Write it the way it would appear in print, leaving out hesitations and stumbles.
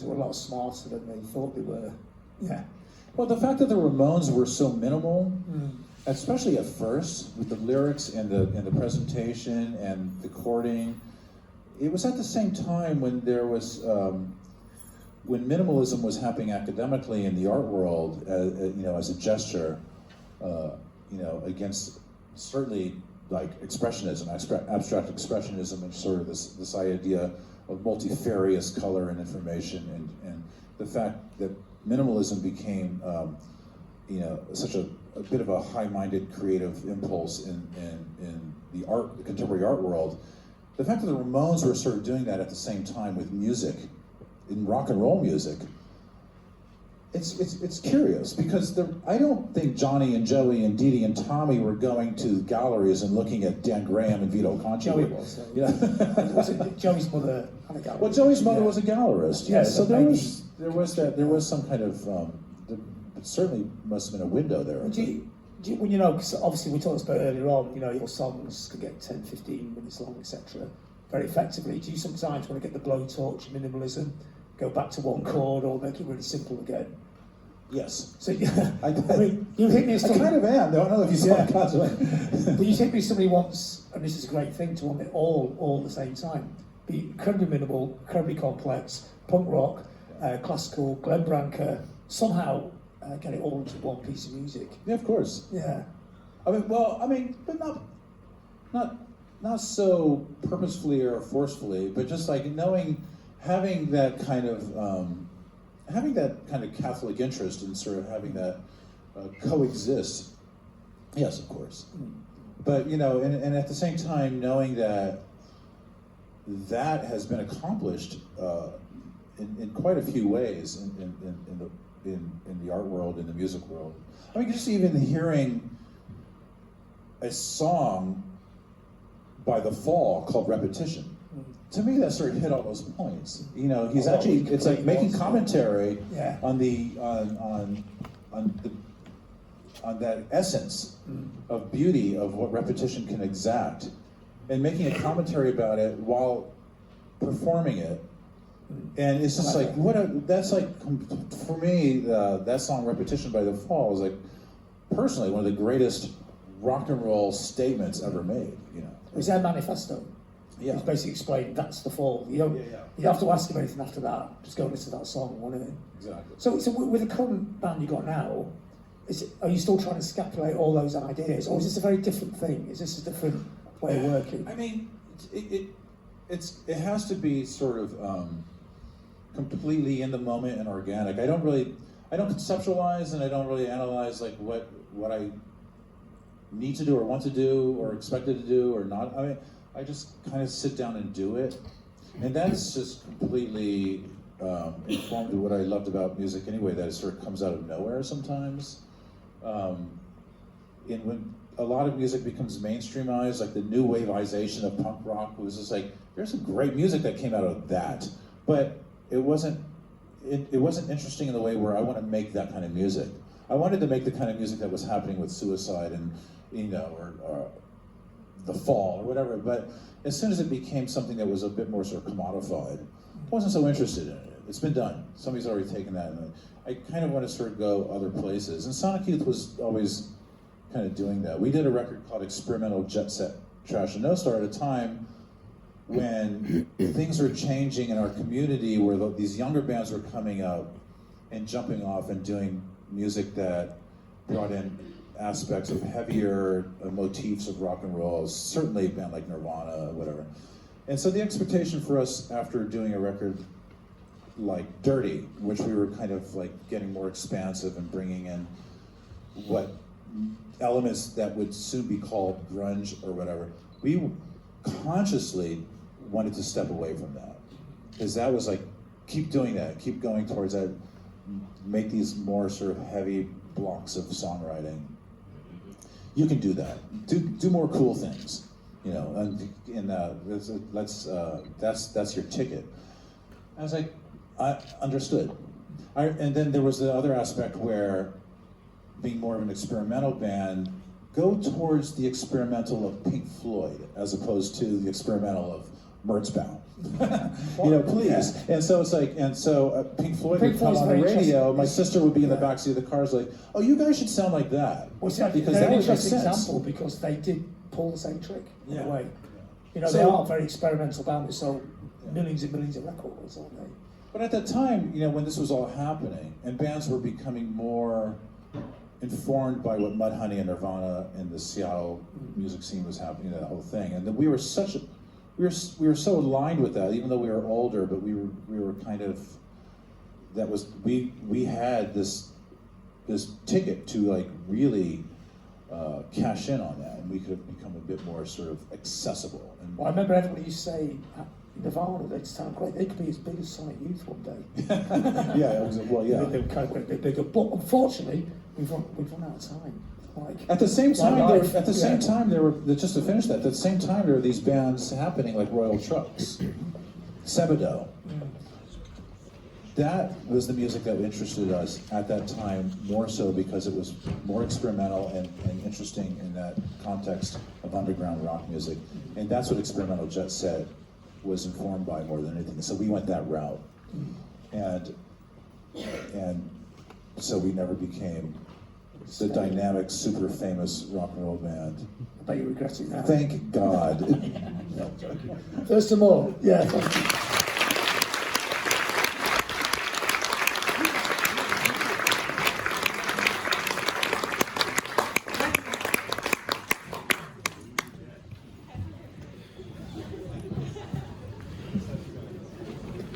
Ramones were a lot smarter than they thought they were. Yeah. Well, the fact that the Ramones were so minimal, especially at first, with the lyrics and the presentation and the chording, it was at the same time when there was when minimalism was happening academically in the art world, as a gesture, against certainly like expressionism, abstract expressionism, and sort of this idea of multifarious color and information, and the fact that minimalism became, such a bit of a high-minded creative impulse in the contemporary art world. The fact that the Ramones were sort of doing that at the same time with music, in rock and roll music, it's curious, because I don't think Johnny and Joey and Dee Dee and Tommy were going to galleries and looking at Dan Graham and Vito Conti. Joey was. Yeah. Joey's mother had a gallery. Well, Joey's mother was a gallerist. Yeah. So there was some kind of it certainly must have been a window there. When because obviously we talked about earlier on, your songs could get 10, 15 minutes long, etc. Very effectively. Do you sometimes want to get the blowtorch minimalism, go back to one chord, or make it really simple again? Yes. So I mean, you hit me as I kind of am. I don't know if you saw that. But you hit me as somebody wants, and this is a great thing, to want it all at the same time. Be incredibly minimal, incredibly complex, punk rock, classical, Glenn Branca, somehow get it all into one piece of music. Yeah, of course. Yeah. But not so purposefully or forcefully, but just like having that kind of Catholic interest in sort of having that coexist. Yes, of course. But and at the same time knowing that has been accomplished in quite a few ways in the art world, in the music world. I mean, just even hearing a song by The Fall called Repetition, to me that sort of hit all those points. He's actually, it's like making commentary on that essence of beauty of what repetition can exact, and making a commentary about it while performing it. And it's just like, for me, that song Repetition by The Fall is like, personally, one of the greatest rock and roll statements ever made. It was their manifesto. Yeah. It's basically explained that's The Fall. You don't have to ask him anything after that. Just go listen to that song, won't it? Exactly. So with the current band you got now, are you still trying to scapulate all those ideas, or is this a very different thing? Is this a different way of working? I mean, it has to be sort of completely in the moment and organic. I don't conceptualize, and I don't really analyze like what I need to do or want to do or expected to do or not. I mean, I just kind of sit down and do it, and that's just completely informed of what I loved about music anyway. That it sort of comes out of nowhere sometimes. And when a lot of music becomes mainstreamized, like the new waveization of punk rock, was just like, there's some great music that came out of that, but it wasn't interesting in the way where I want to make that kind of music. I wanted to make the kind of music that was happening with Suicide and or The Fall or whatever. But as soon as it became something that was a bit more sort of commodified, I wasn't so interested in it. It's been done. Somebody's already taken that, and I kind of want to sort of go other places. And Sonic Youth was always kind of doing that. We did a record called Experimental Jet Set Trash and No Star at a time when things were changing in our community, where these younger bands were coming up and jumping off and doing music that brought in aspects of heavier motifs of rock and roll, certainly a band like Nirvana, whatever. And so the expectation for us after doing a record like Dirty, which we were kind of like getting more expansive and bringing in what elements that would soon be called grunge or whatever, we consciously wanted to step away from that, because that was like, keep doing that, keep going towards that, make these more sort of heavy blocks of songwriting. You can do that. Do more cool things, and that's your ticket. I was like, I understood. And then there was the other aspect where, being more of an experimental band, go towards the experimental of Pink Floyd as opposed to the experimental of Merzbound. You know, please. And so it's like, and so Pink Floyd would come Floyd's on the very radio. interesting. My sister would be in the Yeah. backseat of the cars, like, "Oh, you guys should sound like that." Well, see, because they're that an would make interesting sense. example because they did pull the same trick in Yeah. a way. You know, So- they are a very experimental band. They sold millions and millions of records, aren't they? But at that time, you know, when this was all happening, and bands were becoming more informed by what Mudhoney and Nirvana and the Seattle music scene was happening, that whole thing, and then we were so aligned with that, even though we were older, but we were kind of, that was, we had this ticket to like really cash in on that, and we could have become a bit more sort of accessible. And Well, I remember everybody used to say, Nirvana, they sound great. They could be as big as Sonic Youth one day. yeah, it was, well, yeah. They were kind of quite a bit bigger. But unfortunately, we've run out of time. Like, At the same time, life, there were just to finish that. At the same time, there were these bands happening like Royal Trucks, Sebado. That was the music that interested us at that time more so because it was more experimental and interesting in that context of underground rock music, and that's what Experimental Jet Set was informed by more than anything. So we went that route, and so we never became the dynamic, super famous rock and roll band. I bet you regret it now. Thank God. Thurston more. Yeah.